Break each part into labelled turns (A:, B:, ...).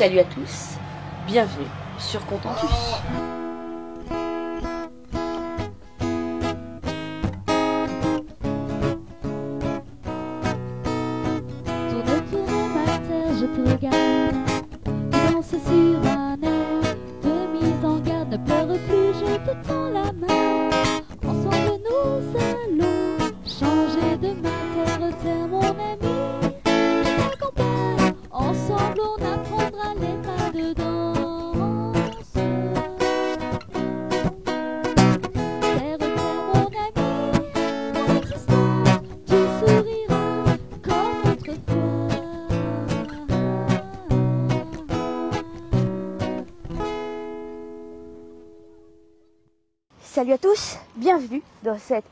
A: Salut à tous, bienvenue sur Contentus.
B: Tourne ma terre, je te regarde. Tu danses sur un air de mise en garde. Ne pleure plus, je te tends la main. Ensemble nous allons changer de terre, c'est mon ami. Je t'accompagne, ensemble on apprendra les pas de danse. Terre, mon ami, mon existence, tu souriras comme autrefois.
C: Salut à tous, bienvenue dans cette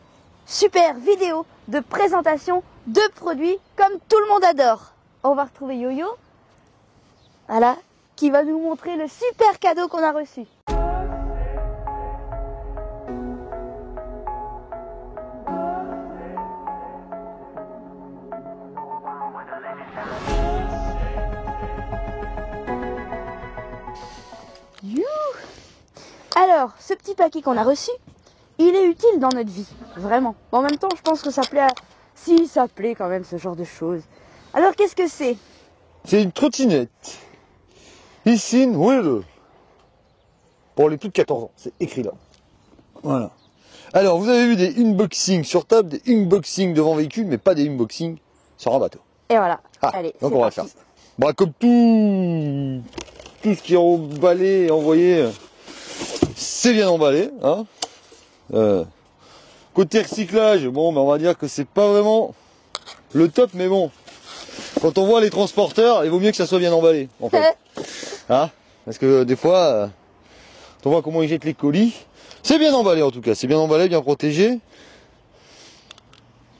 C: super vidéo de présentation de produits comme tout le monde adore. On va retrouver Yo-Yo, voilà, qui va nous montrer le super cadeau qu'on a reçu. You. Alors, ce petit paquet qu'on a reçu, il est utile dans notre vie, vraiment. En même temps, je pense que ça plaît à... Si, ça plaît quand même, ce genre de choses. Alors, qu'est-ce que c'est?
D: C'est une trottinette. Ici, Wheel. Pour les plus de 14 ans, c'est écrit là. Voilà. Alors, vous avez vu des unboxings sur table, des unboxings devant véhicule, mais pas des unboxings sur un bateau.
C: Et voilà,
D: Ah,
C: allez,
D: donc
C: c'est
D: on va
C: parti.
D: faire ça. Bon, comme tout ce qui est emballé et envoyé, c'est bien emballé. Hein. Côté recyclage, bon, ben on va dire que c'est pas vraiment le top, mais bon, quand on voit les transporteurs, il vaut mieux que ça soit bien emballé, en fait. Hein, parce que des fois, quand on voit comment ils jettent les colis, c'est bien emballé en tout cas, c'est bien emballé, bien protégé.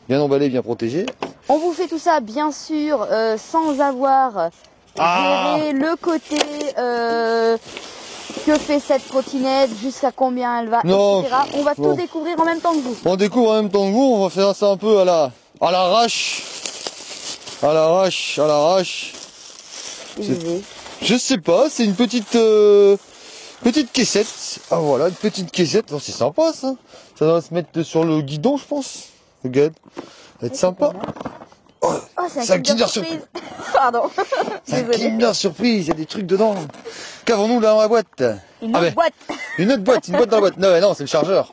D: Bien emballé, bien protégé.
C: On vous fait tout ça, bien sûr, sans avoir géré le côté que fait cette trottinette, jusqu'à combien elle va,
D: Non,
C: etc. On va
D: non.
C: tout découvrir en même temps que vous.
D: On découvre en même temps que vous, on va faire ça un peu à l'arrache. À l'arrache.
C: Désolé.
D: Je sais pas, c'est une petite caissette. Ah voilà, une petite caissette. Oh, c'est sympa ça. Ça va se mettre sur le guidon, je pense. Regarde, ça va être sympa. Oh,
C: Oh,
D: c'est un Kinder
C: surprise. Pardon.
D: c'est un
C: Désolé.
D: Kinder surprise, il y a des trucs dedans. Qu'avons-nous là dans la boîte?
C: Une
D: Ah
C: autre
D: ben,
C: boîte.
D: une autre boîte, une boîte dans la boîte. Non, mais non, c'est le chargeur.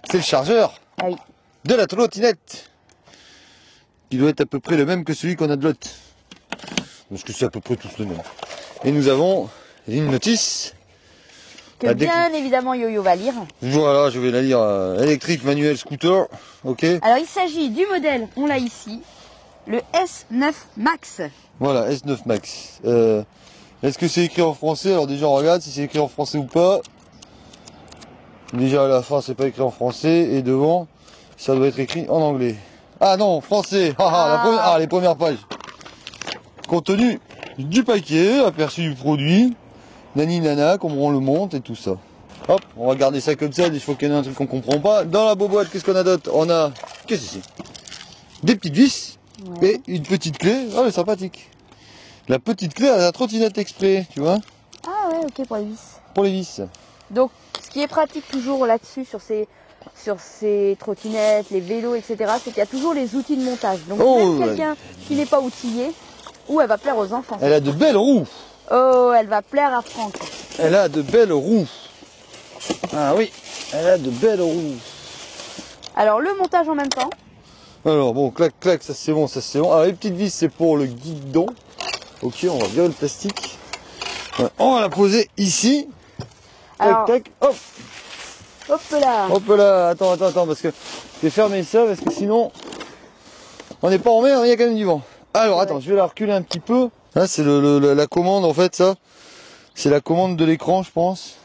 D: C'est le chargeur
C: Ah oui.
D: de la trottinette. Qui doit être à peu près le même que celui qu'on a de l'autre. Parce que c'est à peu près tous le même. Et nous avons une notice.
C: Que bien évidemment Yo-Yo va lire.
D: Voilà, je vais la lire. Électrique, manuel, scooter. Ok.
C: Alors il s'agit du modèle, on l'a ici, le S9 Max.
D: Voilà, S9 Max. Est-ce que c'est écrit en français? Alors déjà on regarde si c'est écrit en français ou pas. Déjà à la fin c'est pas écrit en français. Et devant ça doit être écrit en anglais. Ah non, français. Les premières pages. Contenu du paquet, aperçu du produit. Nani nana, comment on le monte et tout ça. Hop, on va garder ça comme ça, des fois qu'il y en a un truc qu'on comprend pas. Dans la boîte, qu'est-ce qu'on a d'autre? On a, qu'est-ce que c'est? Des petites vis et une petite clé. Ah, mais sympathique. La petite clé à la trottinette exprès, tu vois,
C: Ah ouais, ok, pour les vis.
D: pour les vis.
C: Donc ce qui est pratique toujours là-dessus sur ces trottinettes, les vélos, etc., c'est qu'il y a toujours les outils de montage. Donc même quelqu'un qui n'est pas outillé, ou elle va plaire aux enfants.
D: Elle a de belles roues.
C: Oh, elle va plaire à Franck.
D: Elle a de belles roues. Ah oui, elle a de belles roues.
C: Alors le montage en même temps.
D: Alors bon, clac, clac, ça c'est bon, ça c'est bon. Alors les petites vis c'est pour le guidon. Ok, on va virer le plastique. Ouais, on va la poser ici. Tac,
C: Alors,
D: tac, hop.
C: hop là.
D: Hop là, attends, parce que je vais fermer ça, parce que sinon, on n'est pas en mer, il y a quand même du vent. Alors attends, je vais la reculer un petit peu. Là c'est la commande en fait, ça. C'est la commande de l'écran, je pense.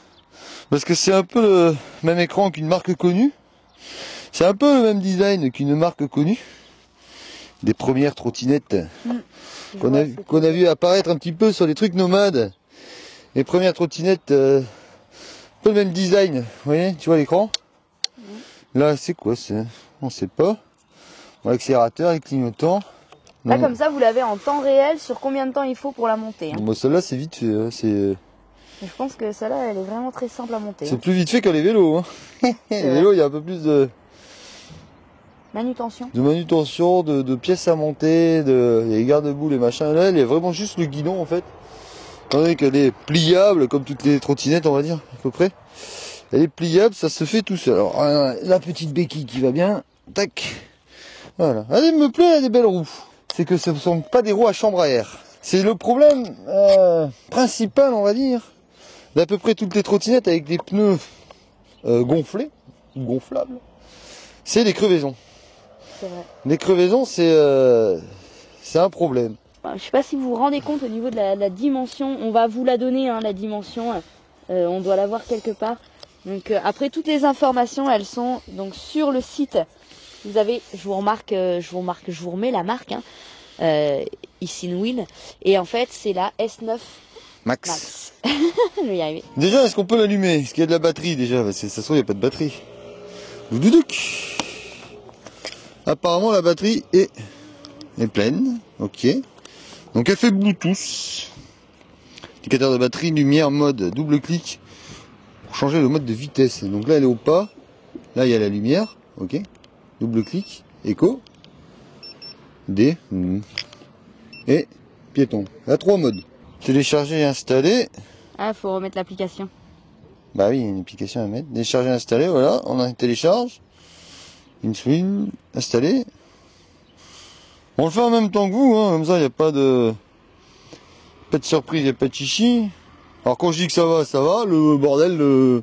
D: Parce que c'est un peu le même écran qu'une marque connue. C'est un peu le même design qu'une marque connue. Des premières trottinettes qu'on a vu apparaître un petit peu sur les trucs nomades. Les premières trottinettes, un peu le même design. Vous voyez, tu vois l'écran? Là, c'est quoi? On sait pas. Bon, l'accélérateur, les clignotants.
C: Là, comme ça, vous l'avez en temps réel sur combien de temps il faut pour la monter. Hein.
D: Bon, celle-là, c'est vite fait. Hein.
C: Je pense que celle-là, elle est vraiment très simple à monter.
D: C'est plus vite fait que les vélos. Hein. Les vélos, il y a un peu plus de
C: manutention.
D: De pièces à monter, il y a les garde-boue, les machins. Là, il y a vraiment juste le guidon en fait. Étant donné qu'elle est pliable, comme toutes les trottinettes, on va dire, à peu près. Elle est pliable, ça se fait tout seul. Alors, la petite béquille qui va bien. Tac. Voilà. Elle me plaît, elle a des belles roues. C'est que ce ne sont pas des roues à chambre à air. C'est le problème principal, on va dire, d'à peu près toutes les trottinettes avec des pneus gonflés, gonflables. C'est les crevaisons.
C: C'est vrai.
D: Les crevaisons, c'est un problème.
C: Je ne sais pas si vous vous rendez compte au niveau de la dimension. On va vous la donner, hein, la dimension. On doit la voir quelque part. Donc après, toutes les informations, elles sont donc sur le site. Vous avez, je vous remets la marque, hein, Isinwheel. Et en fait, c'est la S9 Max. Je vais y arriver.
D: Déjà, est-ce qu'on peut l'allumer? Est-ce qu'il y a de la batterie déjà? Parce que ça se trouve, il n'y a pas de batterie. Doudoudouk. Apparemment, la batterie est pleine. Ok. Donc, elle fait Bluetooth. Indicateur de batterie, lumière, mode, double clic pour changer le mode de vitesse. Donc là, elle est au pas. Là, il y a la lumière. Ok. Double clic, écho, D, et piéton. Il y a 3 modes. Télécharger et installer.
C: Ah, faut remettre l'application.
D: Bah oui, il y a une application à mettre. Télécharger et installer, voilà. On a une télécharge. Inswing, installer. On le fait en même temps que vous, hein. Comme ça, il n'y a pas de surprise, il n'y a pas de chichi. Alors quand je dis que ça va, le bordel, le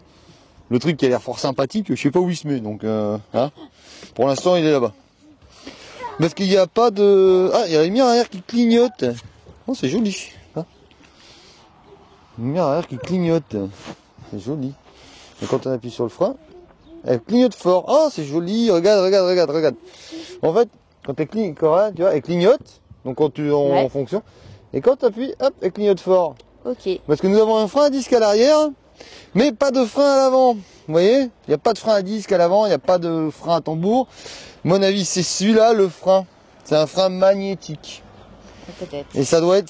D: truc qui a l'air fort sympathique, je sais pas où il se met, donc hein. Pour l'instant, il est là-bas. Parce qu'il n'y a pas de... Ah, il y a la lumière arrière qui clignote. Oh, c'est joli. Hein, la lumière arrière qui clignote. C'est joli. Et quand on appuie sur le frein, elle clignote fort. Oh, c'est joli. Regarde. En fait, quand elle clignote, tu vois, elle clignote. Donc quand tu es en fonction. Et quand tu appuies, hop, elle clignote fort.
C: Ok.
D: Parce que nous avons un frein à disque à l'arrière, mais pas de frein à l'avant. Vous voyez, il n'y a pas de frein à disque à l'avant, il n'y a pas de frein à tambour. À mon avis, c'est celui-là le frein. C'est un frein magnétique.
C: Peut-être.
D: Et ça doit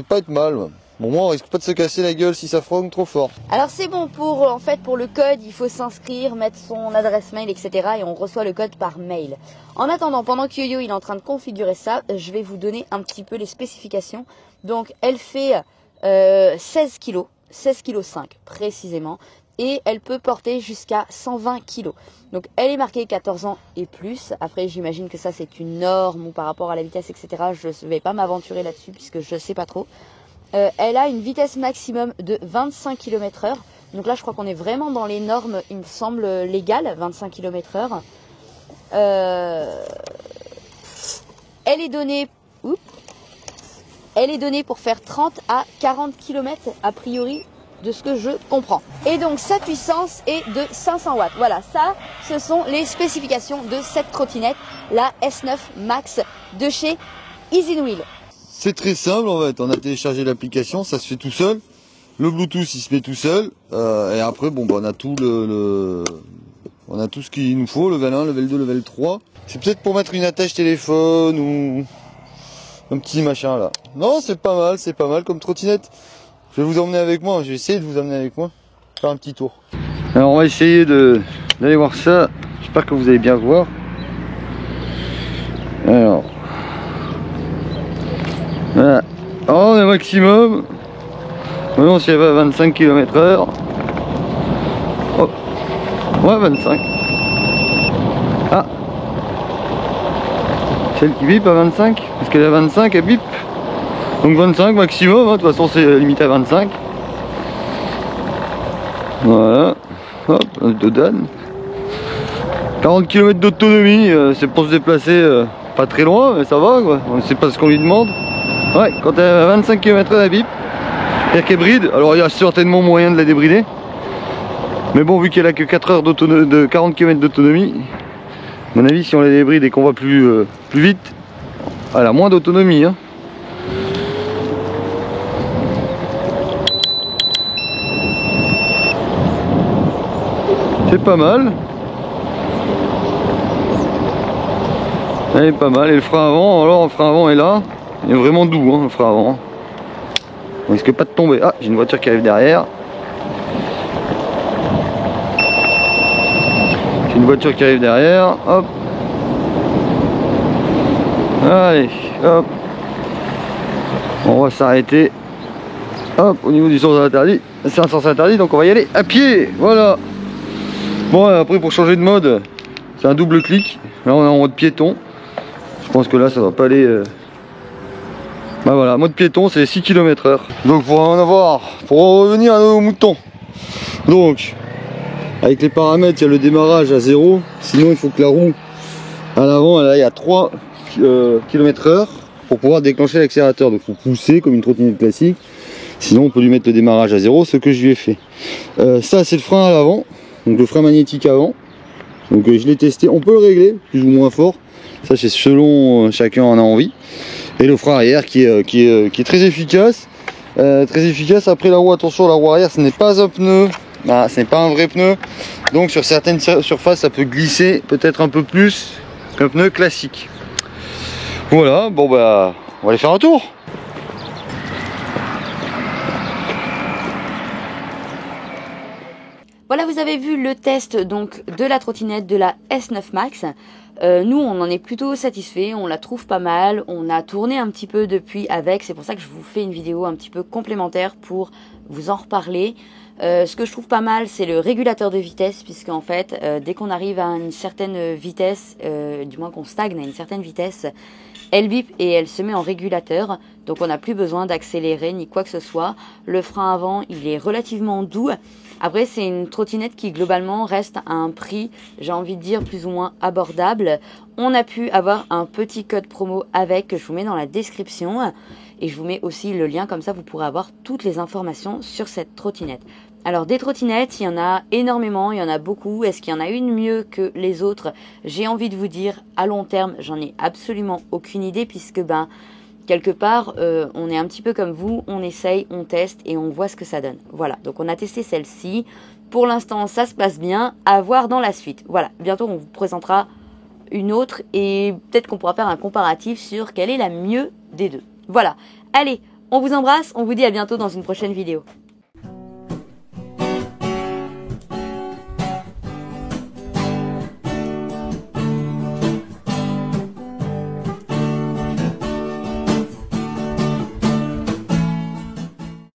D: pas être mal. Bon, moi, on risque pas de se casser la gueule si ça frogne trop fort.
C: Alors c'est bon, pour le code, il faut s'inscrire, mettre son adresse mail, etc. Et on reçoit le code par mail. En attendant, pendant que Yo-Yo il est en train de configurer ça, je vais vous donner un petit peu les spécifications. Donc elle fait 16 kg, 16 kg 5 précisément. Et elle peut porter jusqu'à 120 kg. Donc elle est marquée 14 ans et plus. Après j'imagine que ça c'est une norme ou par rapport à la vitesse, etc. Je ne vais pas m'aventurer là-dessus puisque je ne sais pas trop. Elle a une vitesse maximum de 25 km/h. Donc là je crois qu'on est vraiment dans les normes, il me semble, légales, 25 km/h. Elle est donnée pour faire 30 à 40 km a priori, de ce que je comprends. Et donc sa puissance est de 500 watts. Voilà, ça, ce sont les spécifications de cette trottinette, la S9 Max de chez Isinwheel.
D: C'est très simple en fait, on a téléchargé l'application, ça se fait tout seul. Le Bluetooth il se met tout seul. Et après bon, on a tout on a tout ce qu'il nous faut, level 1, level 2, level 3. C'est peut-être pour mettre une attache téléphone ou un petit machin là. Non, c'est pas mal comme trottinette. Je vais vous emmener avec moi, je vais essayer de vous emmener avec moi, faire un petit tour. Alors on va essayer d'aller voir ça, j'espère que vous allez bien voir. Alors, voilà, on est au maximum. Voyons si elle va à 25 km/h. Oh, ouais 25. Ah, celle qui bip à 25, parce qu'elle est à 25, elle bip. Donc 25 maximum, hein. De toute façon c'est limité à 25. Voilà, hop, Dodan. 40 km d'autonomie, c'est pour se déplacer pas très loin, mais ça va quoi, c'est pas ce qu'on lui demande. Ouais, quand elle est à 25 km/h la bip, c'est-à-dire qu'elle bride, alors il y a certainement moyen de la débrider. Mais bon, vu qu'elle a que 4 heures de 40 km d'autonomie, à mon avis si on la débride et qu'on va plus vite, elle a moins d'autonomie. Hein. C'est pas mal. Elle est pas mal. Et le frein avant, alors le frein avant est là. Il est vraiment doux hein, le frein avant. On risque pas de tomber. Ah, j'ai une voiture qui arrive derrière. J'ai une voiture qui arrive derrière. Hop. Allez, hop. On va s'arrêter. Hop, au niveau du sens interdit. C'est un sens interdit, donc on va y aller à pied. Voilà. Bon, après pour changer de mode, c'est un double clic. Là on est en mode piéton. Je pense que là ça va pas aller. Bah voilà, mode piéton c'est 6 km/h. Donc pour en avoir, pour en revenir à nos moutons. Donc, avec les paramètres, il y a le démarrage à 0. Sinon il faut que la roue à l'avant, là il y a 3 km/h pour pouvoir déclencher l'accélérateur. Donc il faut pousser comme une trottinette classique. Sinon on peut lui mettre le démarrage à 0, ce que je lui ai fait. Ça c'est le frein à l'avant, donc le frein magnétique avant. Donc je l'ai testé, on peut le régler plus ou moins fort. Ça c'est selon chacun en a envie. Et le frein arrière qui est très efficace. Après la roue, attention, la roue arrière ce n'est pas un pneu. Bah, ce n'est pas un vrai pneu. Donc sur certaines surfaces ça peut glisser peut-être un peu plus qu'un pneu classique. Voilà, bon bah on va aller faire un tour.
A: Voilà, vous avez vu le test donc de la trottinette de la S9 Max. Nous, on en est plutôt satisfait, on la trouve pas mal, on a tourné un petit peu depuis avec, c'est pour ça que je vous fais une vidéo un petit peu complémentaire pour vous en reparler. Ce que je trouve pas mal, c'est le régulateur de vitesse, puisque en fait, dès qu'on arrive à une certaine vitesse, du moins qu'on stagne à une certaine vitesse, elle bip et elle se met en régulateur, donc on n'a plus besoin d'accélérer ni quoi que ce soit. Le frein avant, il est relativement doux. Après, c'est une trottinette qui globalement reste à un prix, j'ai envie de dire, plus ou moins abordable. On a pu avoir un petit code promo avec, que je vous mets dans la description. Et je vous mets aussi le lien, comme ça vous pourrez avoir toutes les informations sur cette trottinette. Alors des trottinettes, il y en a énormément, il y en a beaucoup. Est-ce qu'il y en a une mieux que les autres? J'ai envie de vous dire, à long terme, j'en ai absolument aucune idée, puisque quelque part, on est un petit peu comme vous, on essaye, on teste et on voit ce que ça donne. Voilà, donc on a testé celle-ci. Pour l'instant, ça se passe bien, à voir dans la suite. Voilà, bientôt on vous présentera une autre et peut-être qu'on pourra faire un comparatif sur quelle est la mieux des deux. Voilà, allez, on vous embrasse, on vous dit à bientôt dans une prochaine vidéo.